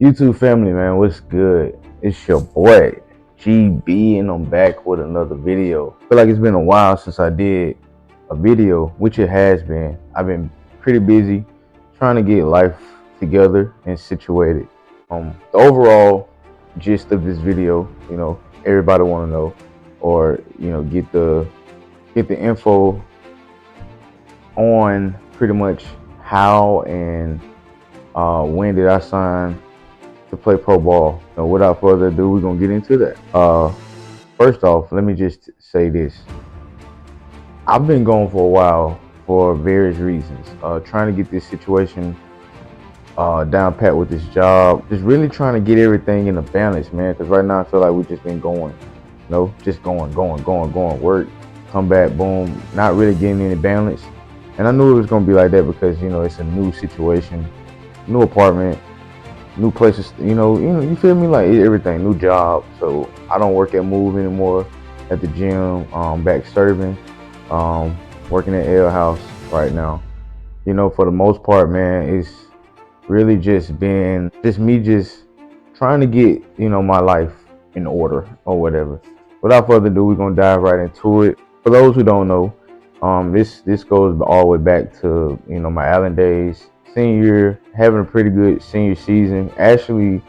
YouTube family, man, what's good? It's your boy GB, and I'm back with another video. I feel like it's been a while since I did a video, which it has been. I've been pretty busy trying to get life together and situated. The overall gist of this video, everybody want to know, or get the info on pretty much how and when did I sign to play pro ball. Without further ado, we're gonna get into that. First off, let me just say this: I've been gone for a while for various reasons. Trying to get this situation down pat with this job, just really trying to get everything in a balance, man. Because right now I feel like we've just been going, just going, work, come back, boom, not really getting any balance. And I knew it was gonna be like that because it's a new situation, new apartment, new places, you feel me, like everything, new job. So I don't work at Move anymore, at the gym, back serving, working at Ale House right now. For the most part, man, it's really just been me just trying to get my life in order or whatever. Without further ado, we're gonna dive right into it. For those who don't know, this goes all the way back to my Allen days. Senior year, having a pretty good senior season. Actually,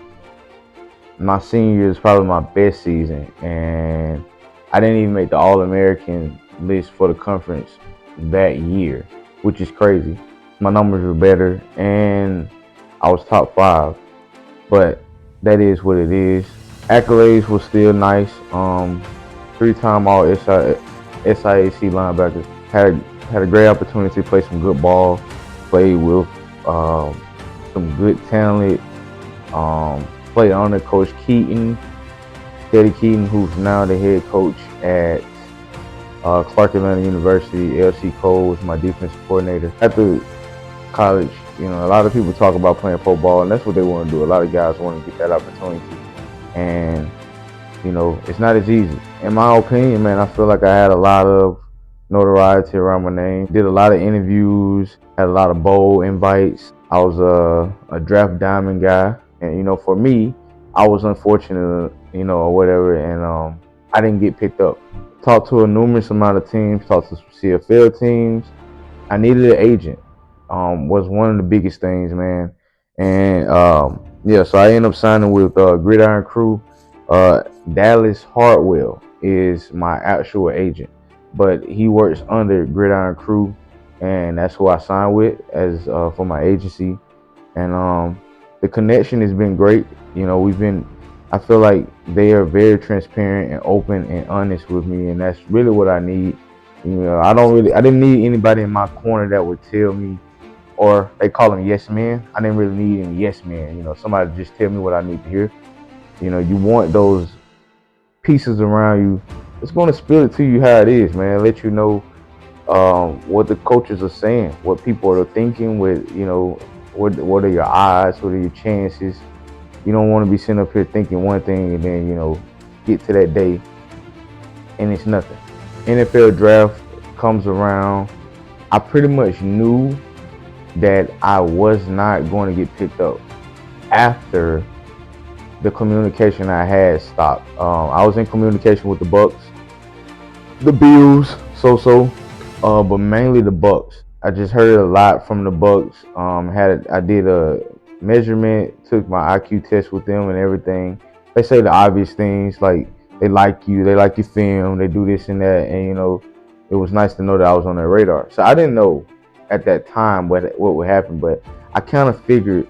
my senior year is probably my best season, and I didn't even make the All-American list for the conference that year, which is crazy. My numbers were better, and I was top 5, but that is what it is. Accolades were still nice. 3-time All SIAC linebacker. Had a great opportunity to play some good ball. Played with some good talent. Played under Coach Keaton, Teddy Keaton, who's now the head coach at Clark Atlanta University. LC Cole was my defensive coordinator. After college, a lot of people talk about playing pro ball, and that's what they want to do. A lot of guys want to get that opportunity, and it's not as easy. In my opinion, man, I feel like I had a lot of notoriety around my name. Did a lot of interviews, had a lot of bowl invites. I was a draft diamond guy, and for me, I was unfortunate, or whatever, and I didn't get picked up. Talked to a numerous amount of teams, talked to some CFL teams. I needed an agent. Was one of the biggest things, man. And yeah, so I ended up signing with Gridiron Crew. Dallas Hartwell is my actual agent, but he works under Gridiron Crew, and that's who I signed with as for my agency. And the connection has been great. I feel like they are very transparent and open and honest with me, and that's really what I need. I didn't need anybody in my corner that would tell me, or they call them yes men. I didn't really need any yes men. Somebody just tell me what I need to hear. You want those pieces around you. It's going to spill it to you how it is, man. Let you know what the coaches are saying, what people are thinking. What are your odds? What are your chances? You don't want to be sitting up here thinking one thing and then get to that day and it's nothing. NFL draft comes around. I pretty much knew that I was not going to get picked up after the communication I had stopped. I was in communication with the Bucks, the Bills, but mainly the Bucks. I just heard a lot from the Bucks. I did a measurement, took my IQ test with them and everything. They say the obvious things like they like you, they like your film, they do this and that, and it was nice to know that I was on their radar. So I didn't know at that time what would happen, but I kind of figured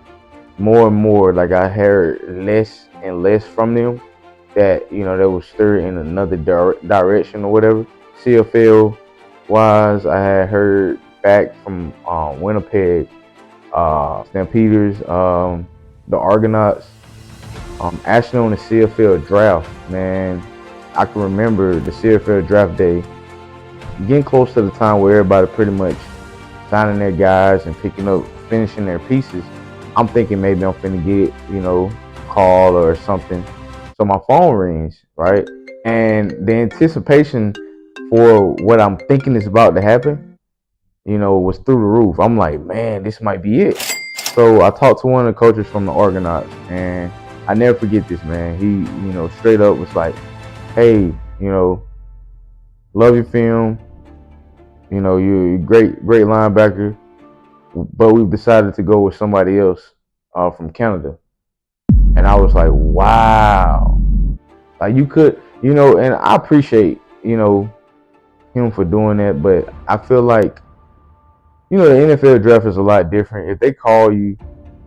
more and more, like I heard less and less from them, that they were stirred in another direction or whatever. CFL wise, I had heard back from Winnipeg, Stampeders, the Argonauts, actually on the CFL draft, man. I can remember the CFL draft day, getting close to the time where everybody pretty much signing their guys and finishing their pieces. I'm thinking maybe I'm finna get, call or something. So my phone rings, right? And the anticipation for what I'm thinking is about to happen was through the roof. I'm like, man, this might be it. So I talked to one of the coaches from the organized, and I never forget this, man. He, straight up was like, hey, love your film. You're a great linebacker, but we've decided to go with somebody else from Canada. And I was like, wow. Like you could, and I appreciate, him for doing that, but I feel like, the NFL draft is a lot different. If they call you,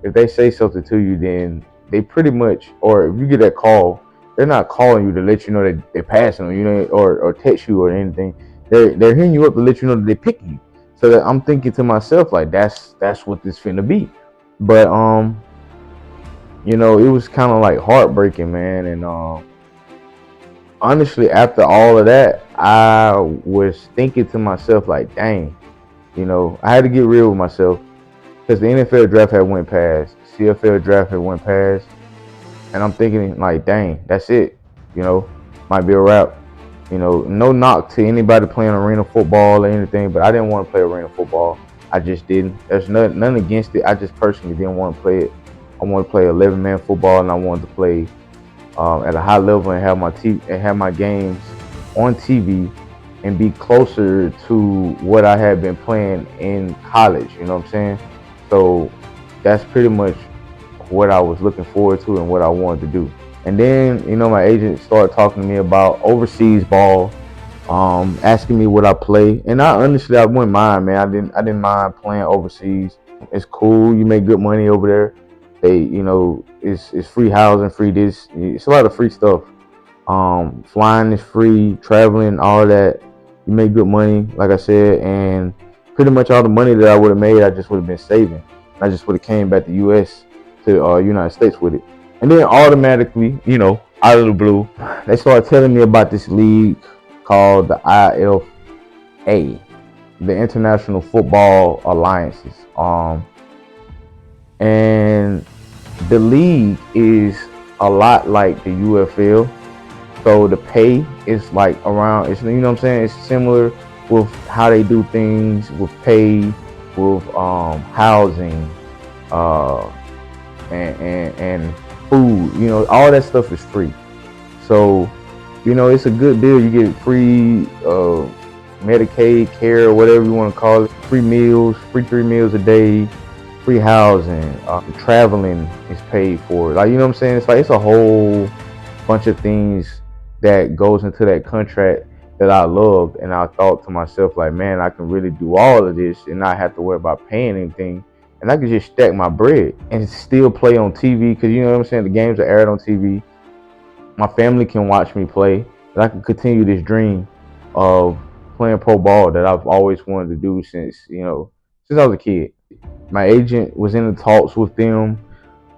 if they say something to you, then they pretty much, or if you get that call, they're not calling you to let you know that they're passing on you, or text you or anything. They're hitting you up to let you know that they're picking you. So that I'm thinking to myself like that's what this finna be. But it was kind of like heartbreaking, man. And honestly, after all of that, I was thinking to myself like, dang, I had to get real with myself because the NFL draft had went past, CFL draft had went past, and I'm thinking like, dang, that's it. Might be a wrap. No knock to anybody playing arena football or anything, but I didn't want to play arena football. I just didn't. There's none against it. I just personally didn't want to play it. I wanted to play 11-man football, and I wanted to play at a high level and have my games on TV and be closer to what I had been playing in college. You know what I'm saying? So that's pretty much what I was looking forward to and what I wanted to do. And then, my agent started talking to me about overseas ball, asking me what I play. And I wouldn't mind, man. I didn't mind playing overseas. It's cool. You make good money over there. They, it's free housing, free this. It's a lot of free stuff. Flying is free, traveling, all that. You make good money, like I said, and pretty much all the money that I would have made, I just would have been saving. I just would have came back to U.S. to United States with it. And then automatically, out of the blue, they started telling me about this league called the IFA, the International Football Alliances. And the league is a lot like the UFL. So the pay is like around, you know what I'm saying? It's similar with how they do things with pay, with housing, and food. All that stuff is free. So, it's a good deal. You get free Medicaid care, or whatever you want to call it, free meals, free 3 meals a day, free housing, traveling is paid for. Like, you know what I'm saying? It's a whole bunch of things that goes into that contract that I loved, and I thought to myself like, man, I can really do all of this and not have to worry about paying anything, and I can just stack my bread and still play on TV because you know what I'm saying, the games are aired on TV. My family can watch me play, and I can continue this dream of playing pro ball that I've always wanted to do since I was a kid. My agent was in the talks with them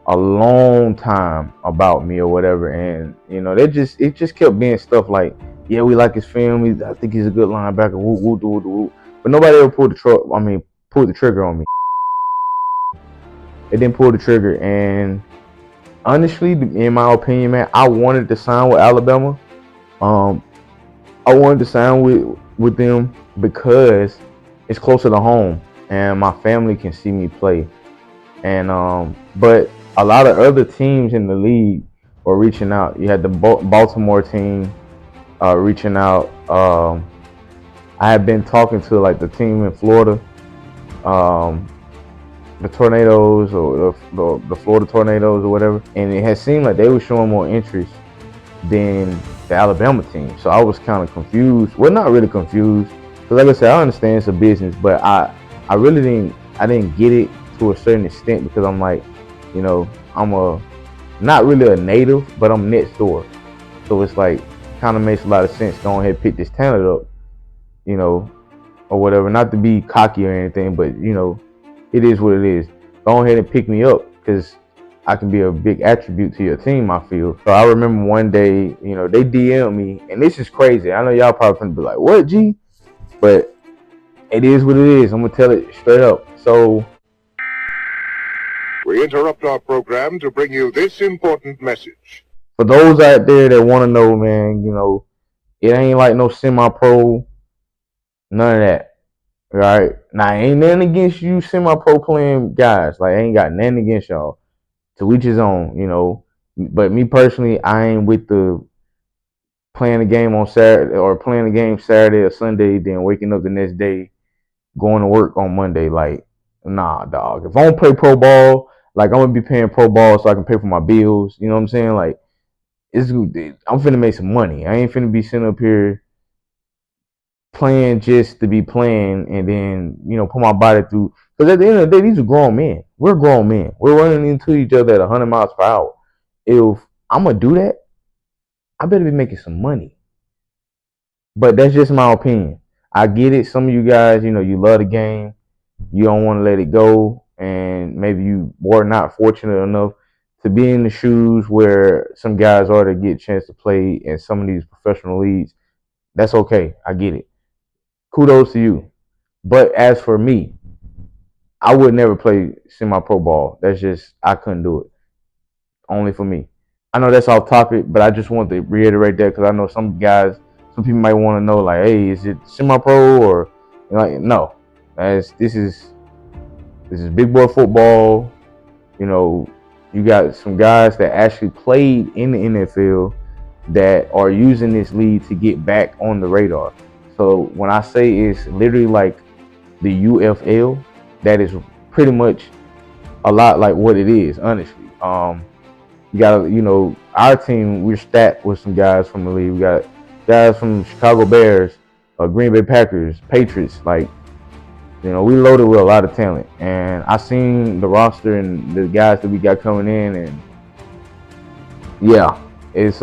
a long time about me or whatever, and it just kept being stuff like, yeah, we like his film. I think he's a good linebacker. Woo. But nobody ever pulled the trigger on me. It didn't pull the trigger, and honestly, in my opinion, man, I wanted to sign with Alabama. I wanted to sign with them because it's closer to home, and my family can see me play. And but a lot of other teams in the league were reaching out. You had the Baltimore team reaching out. I had been talking to like the team in Florida, the Tornadoes, or the Florida Tornadoes or whatever, and it had seemed like they were showing more interest than the Alabama team. So I was kind of confused. Well, not really confused, because like I said, I understand it's a business, but I really didn't get it to a certain extent, because I'm like, I'm not really a native, but I'm next door. So it's like, kind of makes a lot of sense. Go ahead and pick this talent up, or whatever. Not to be cocky or anything, but it is what it is. Go ahead and pick me up, because I can be a big attribute to your team, I feel. So I remember one day, they DM'd me, and this is crazy. I know y'all probably gonna be like, what, G? But it is what it is. I'm gonna tell it straight up. So we interrupt our program to bring you this important message. For those out there that want to know, man, it ain't like no semi-pro, none of that. Right? Now, ain't nothing against you semi-pro playing guys. Like, I ain't got nothing against y'all. To each his own, you know. But me personally, I ain't with the playing the game on Saturday or playing the game Saturday or Sunday, then waking up the next day, going to work on Monday. Like, nah, dog. If I don't play pro ball, like I'm gonna be paying pro ball so I can pay for my bills. You know what I'm saying? Like, I'm finna make some money. I ain't finna be sitting up here playing just to be playing and then put my body through. Because at the end of the day, these are grown men. We're grown men. We're running into each other at 100 miles per hour. If I'm gonna do that, I better be making some money. But that's just my opinion. I get it. Some of you guys, you love the game. You don't want to let it go, and maybe you were not fortunate enough to be in the shoes where some guys are to get a chance to play in some of these professional leagues. That's okay. I get it. Kudos to you. But as for me, I would never play semi-pro ball. That's just I couldn't do it. Only for me. I know that's off topic, but I just want to reiterate that because I know some people might want to know, like, hey, is it semi-pro or like, no? This is big boy football. You got some guys that actually played in the NFL that are using this league to get back on the radar. So when I say it's literally like the UFL, that is pretty much a lot like what it is, honestly. You got our team, we're stacked with some guys from the league. We got guys from Chicago Bears, Green Bay Packers, Patriots. Like, we loaded with a lot of talent. And I seen the roster and the guys that we got coming in, and yeah, it's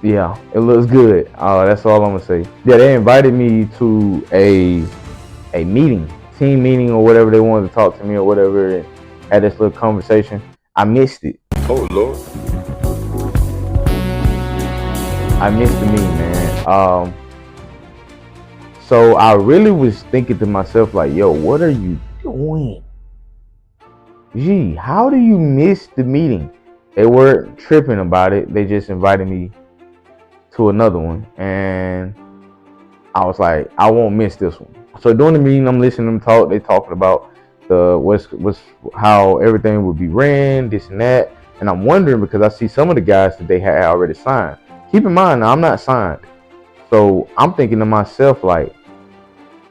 yeah, it looks good. That's all I'm gonna say. Yeah, they invited me to a meeting, team meeting or whatever. They wanted to talk to me or whatever, and had this little conversation. I missed it. Oh, Lord. I missed the meeting, man. So I really was thinking to myself, like, yo, what are you doing? Gee, how do you miss the meeting? They weren't tripping about it. They just invited me to another one. And I was like, I won't miss this one. So during the meeting, I'm listening to them talk. They talking about how everything would be ran, this and that. And I'm wondering because I see some of the guys that they had already signed. Keep in mind, now, I'm not signed. So I'm thinking to myself, like,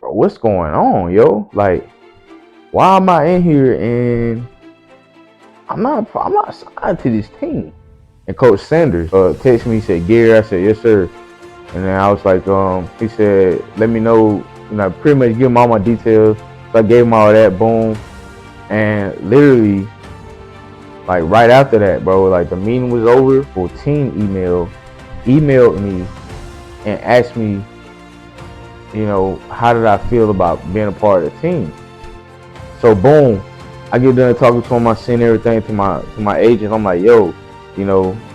bro, what's going on, yo? Like, why am I in here and I'm not signed to this team? And Coach Sanders texted me, he said, Gary. I said, yes, sir. And then I was like, he said, let me know, pretty much give him all my details. So I gave him all that, boom. And literally, like right after that, bro, like the meeting was over, for team emailed me and asked me, how did I feel about being a part of the team? So boom, I get done talking to him, I send everything to my agent. I'm like, yo,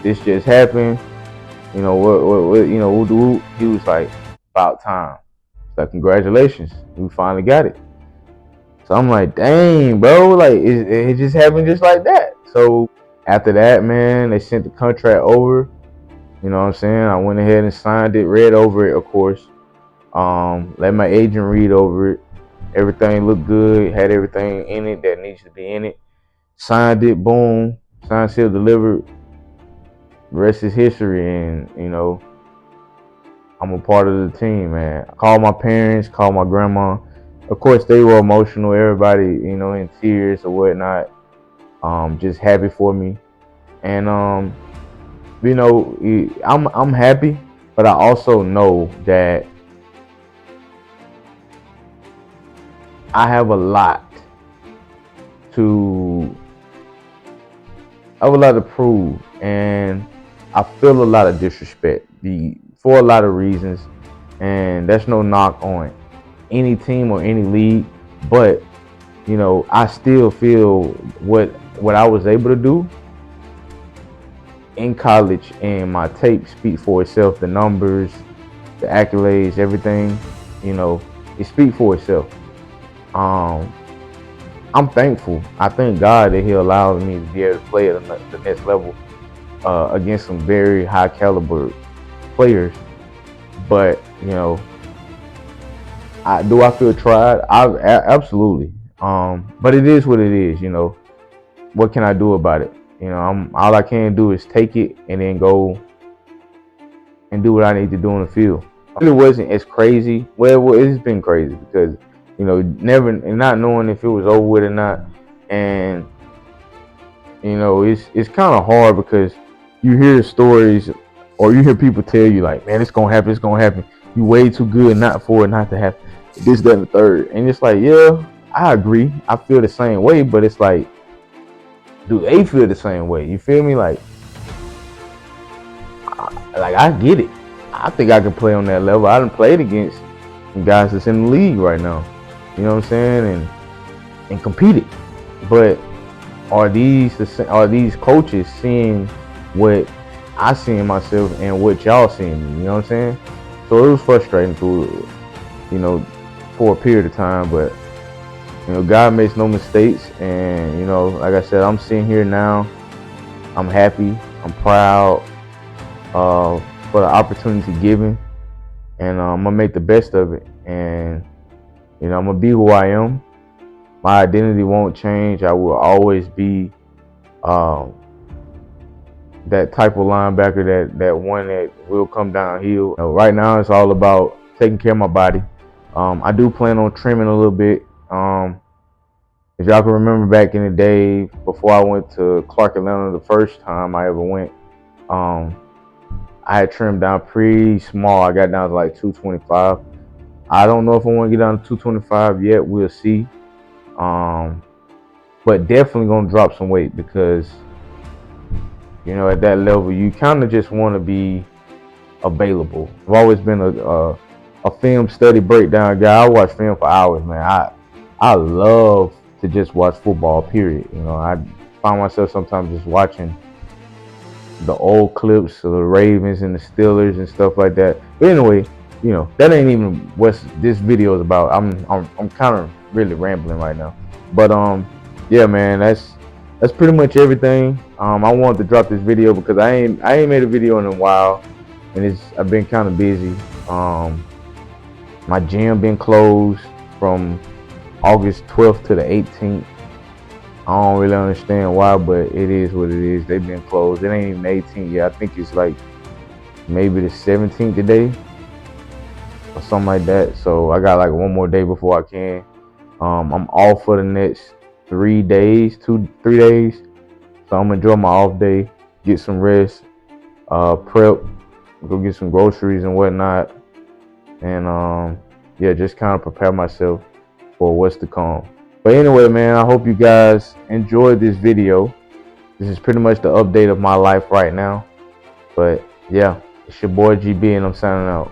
this just happened. What? He was like, about time. He's like, congratulations, we finally got it. So I'm like, dang, bro, like it just happened just like that. So after that, man, they sent the contract over. You know what I'm saying? I went ahead and signed it, read over it, of course. Let my agent read over it. Everything looked good, had everything in it that needs to be in it. Signed it, boom, signed, sealed, delivered. The rest is history, and I'm a part of the team, man. I called my parents, called my grandma. Of course, they were emotional. Everybody, in tears or whatnot. Just happy for me, and I'm happy, but I also know that I have a lot to prove, and I feel a lot of disrespect for a lot of reasons, and that's no knock on any team or any league, but I still feel what I was able to do in college, and my tape speak for itself. The numbers, the accolades, everything, it speak for itself. I'm thankful. I thank God that He allowed me to be able to play at the next level against some very high caliber players. But Do I feel tried? Absolutely. But it is what it is. What can I do about it? All I can do is take it and then go and do what I need to do in the field. It wasn't as crazy. Well, it's been crazy because never and not knowing if it was over with or not, and it's kind of hard because you hear stories or you hear people tell you like, man, it's gonna happen, it's gonna happen. You way too good not for it not to happen. This, that, and the third, and it's like, yeah, I agree. I feel the same way, but it's like, do they feel the same way? You feel me? Like I get it. I think I can play on that level. I done played against some guys that's in the league right now. You know what I'm saying? And competed. But are these coaches seeing what I see in myself and what y'all seeing me? You know what I'm saying? So it was frustrating for a period of time, but God makes no mistakes, and like I said, I'm sitting here now. I'm happy. I'm proud for the opportunity given, and I'm gonna make the best of it. And I'm gonna be who I am. My identity won't change. I will always be that type of linebacker, that one that will come downhill. Right now, it's all about taking care of my body. I do plan on trimming a little bit. If y'all can remember back in the day, before I went to Clark Atlanta the first time I ever went, I had trimmed down pretty small. I got down to like 225. I don't know if I want to get down to 225 yet. We'll see. But definitely gonna drop some weight because at that level you kind of just want to be available. I've always been a film study breakdown guy. I watch film for hours, man. I love to just watch football, period. I find myself sometimes just watching the old clips of the Ravens and the Steelers and stuff like that. But anyway, that ain't even what this video is about. I'm kind of really rambling right now. But yeah, man, that's pretty much everything. I wanted to drop this video because I ain't made a video in a while, and I've been kind of busy. My gym been closed from August 12th to the 18th. I don't really understand why, but it is what it is. They've been closed. It ain't even the 18th yet. I think it's like maybe the 17th today or something like that. So I got like one more day before I can. I'm off for the next 3 days, 2-3 days. So I'm gonna enjoy my off day, get some rest, prep, go get some groceries and whatnot, and yeah, just kind of prepare myself for what's to come. But anyway, man, I hope you guys enjoyed this video. This is pretty much the update of my life right now. But yeah, it's your boy GB, and I'm signing out.